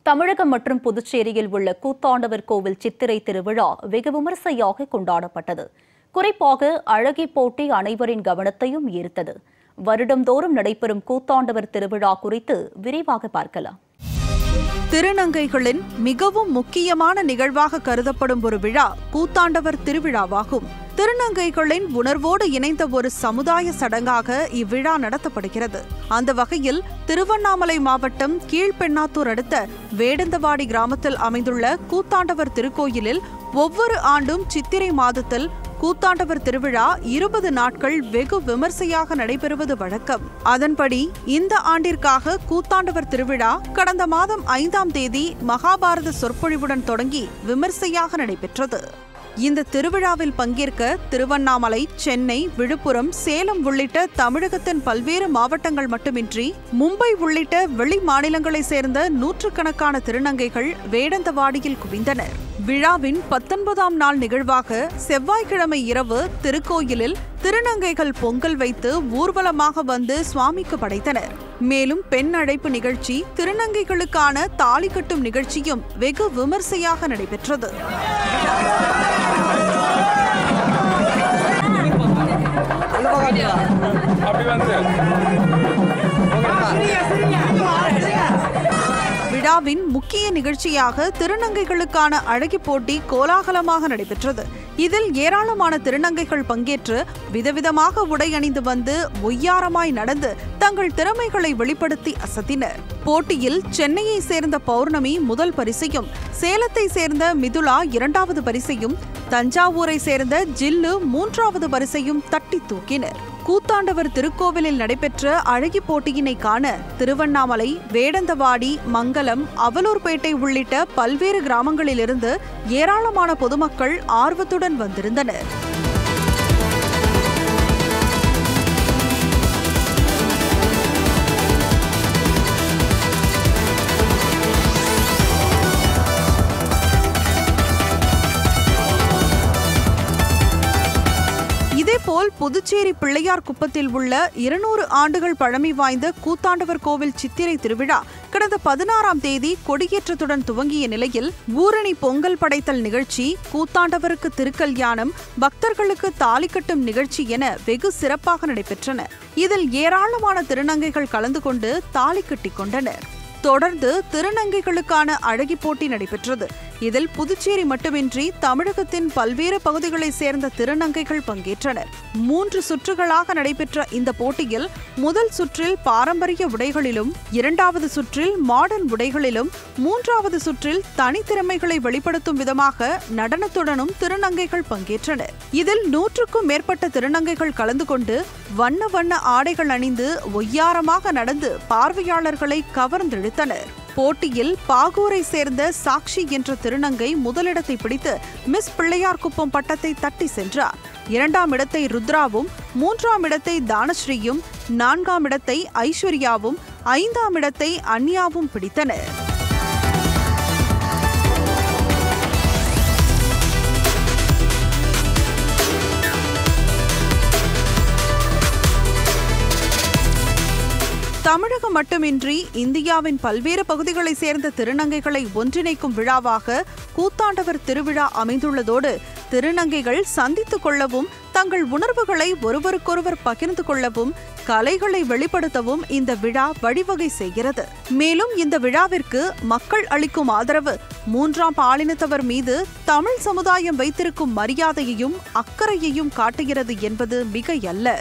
தமிழகம் மற்றும் புதுச்சேரியில் உள்ள கூத்தாண்டவர் கோவில் சித்திரை திருவிழா வெகு விமரிசையாக கொண்டாடப்பட்டது. குறிப்பாக அழகி போட்டி அனைவரின் கவனத்தையும் ஈர்த்தது. வருடந்தோறும் நடைபெறும் கூத்தாண்டவர் திருவிழா குறித்து விரிவாக பார்க்கலாம். திருநங்கைகளின் மிகவும் முக்கியமான நிகழ்வாக கருதப்படும் ஒரு விழா கூத்தாண்டவர் திருவிழாவாகும். திருநங்கைகளின் உணர்வோடு இணைந்த ஒரு சமுதாய சடங்காக இவ்விழா நடத்தப்படுகிறது. அந்த வகையில் திருவண்ணாமலை மாவட்டம் கீழ்பெண்ணாத்தூர் அடுத்த வேடந்தவாடி கிராமத்தில் அமைந்துள்ள கூத்தாண்டவர் திருக்கோயிலில் ஒவ்வொரு ஆண்டும் சித்திரை மாதத்தில் கூத்தாண்டவர் திருவிழா 20 நாட்கள் வெகு விமர்சையாக நடைபெறுவது வழக்கம். அதன்படி இந்த ஆண்டிற்காக கூத்தாண்டவர் திருவிழா கடந்த மாதம் 5ஆம் தேதி மகாபாரத சொற்பொழிவுடன் தொடங்கி விமர்சையாக நடைபெற்றது. இந்த திருவிழாவில் பங்கேற்க திருவண்ணாமலை, சென்னை, விழுப்புரம், சேலம் உள்ளிட்ட தமிழகத்தின் பல்வேறு மாவட்டங்கள் மட்டுமின்றி மும்பை உள்ளிட்ட வெளி மாநிலங்களை சேர்ந்த நூற்றுக்கணக்கான திருநங்கைகள் வேடந்தவாடியில் குவிந்தனர். விழாவின் 19ஆம் நாள் நிகழ்வாக செவ்வாய்க்கிழமை இரவு திருக்கோயிலில் திருநங்கைகள் பொங்கல் வைத்து ஊர்வலமாக வந்து சுவாமிக்கு படைத்தனர். மேலும் பெண் அழைப்பு நிகழ்ச்சி, திருநங்கைகளுக்கான தாலி கட்டும் நிகழ்ச்சியும் வெகு விமர்சையாக நடைபெற்றது. விழாவின் முக்கிய நிகழ்ச்சியாக திருநங்கைகளுக்கான அழகி போட்டி கோலாகலமாக நடைபெற்றது. இதில் ஏராளமான திருநங்கைகள் பங்கேற்று விதவிதமாக உடை அணிந்து வந்து ஒய்யாரமாய் நடந்து தங்கள் திறமைகளை வெளிப்படுத்தி அசத்தினர். போட்டியில் சென்னையை சேர்ந்த பௌர்ணமி முதல் பரிசையும், சேலத்தை சேர்ந்த மிதுலா 2வது பரிசையும், தஞ்சாவூரை சேர்ந்த ஜில்லு 3வது பரிசையும் தட்டி தூக்கினர். கூத்தாண்டவர் திருக்கோவிலில் நடைபெற்ற அழகி போட்டியினை காண திருவண்ணாமலை, வேடந்தவாடி, மங்கலம், அவலூர்பேட்டை உள்ளிட்ட பல்வேறு கிராமங்களிலிருந்து ஏராளமான பொதுமக்கள் ஆர்வத்துடன் வந்திருந்தனர். இதேபோல் புதுச்சேரி பிள்ளையார் குப்பத்தில் உள்ள 200 ஆண்டுகள் பழமை வாய்ந்த கூத்தாண்டவர் கோவில் சித்திரை திருவிழா கடந்த 16ஆம் தேதி கொடியேற்றத்துடன் துவங்கிய நிலையில் ஊரணி பொங்கல் படைத்தல் நிகழ்ச்சி, கூத்தாண்டவருக்கு திருக்கல்யாணம், பக்தர்களுக்கு தாலி கட்டும் நிகழ்ச்சி என வெகு சிறப்பாக நடைபெற்றன. இதில் ஏராளமான திருநங்கைகள் கலந்து கொண்டு தாலி கட்டிக் கொண்டனர். தொடர்ந்து திருநங்கைகளுக்கான அழகி போட்டி நடைபெற்றது. இதில் புதுச்சேரி மட்டுமின்றி தமிழகத்தின் பல்வேறு பகுதிகளைச் சேர்ந்த திருநங்கைகள் பங்கேற்றனர். 3 சுற்றுகளாக நடைபெற்ற இந்த போட்டியில் முதல் சுற்றில் பாரம்பரிய உடைகளிலும், 2வது சுற்றில் மாடர்ன் உடைகளிலும், 3வது சுற்றில் தனித்திறமைகளை வெளிப்படுத்தும் விதமாக நடனத்துடனும் திருநங்கைகள் பங்கேற்றனர். இதில் 100க்கும் மேற்பட்ட திருநங்கைகள் கலந்து கொண்டு வண்ண வண்ண ஆடைகள் அணிந்து ஒய்யாரமாக நடந்து பார்வையாளர்களை கவர்ந்தெழுத்தனர். போட்டியில் பாகூரை சேர்ந்த சாக்ஷி என்ற திருநங்கை முதலிடத்தை பிடித்து மிஸ் பிள்ளையார் குப்பம் பட்டத்தை தட்டி சென்றார். 2ஆம் இடத்தை ருத்ராவும், 3ஆம் இடத்தை தானஸ்ரீயும், 4ஆம் இடத்தை ஐஸ்வர்யாவும், 5ஆம் இடத்தை அன்யாவும் பிடித்தனர். தமிழகம் மட்டுமின்றி இந்தியாவின் பல்வேறு பகுதிகளைச் சேர்ந்த திருநங்கைகளை ஒன்றிணைக்கும் விழாவாக கூத்தாண்டவர் திருவிழா அமைந்துள்ளதோடு திருநங்கைகள் சந்தித்துக் கொள்ளவும், தங்கள் உணர்வுகளை ஒருவருக்கொருவர் பகிர்ந்து கொள்ளவும், கலைகளை வெளிப்படுத்தவும் இந்த விழா வழிவகை செய்கிறது. மேலும் இந்த விழாவிற்கு மக்கள் அளிக்கும் ஆதரவு 3ஆம் பாலினத்தவர் மீது தமிழ் சமுதாயம் வைத்திருக்கும் மரியாதையையும் அக்கறையையும் காட்டுகிறது என்பது மிகையல்ல.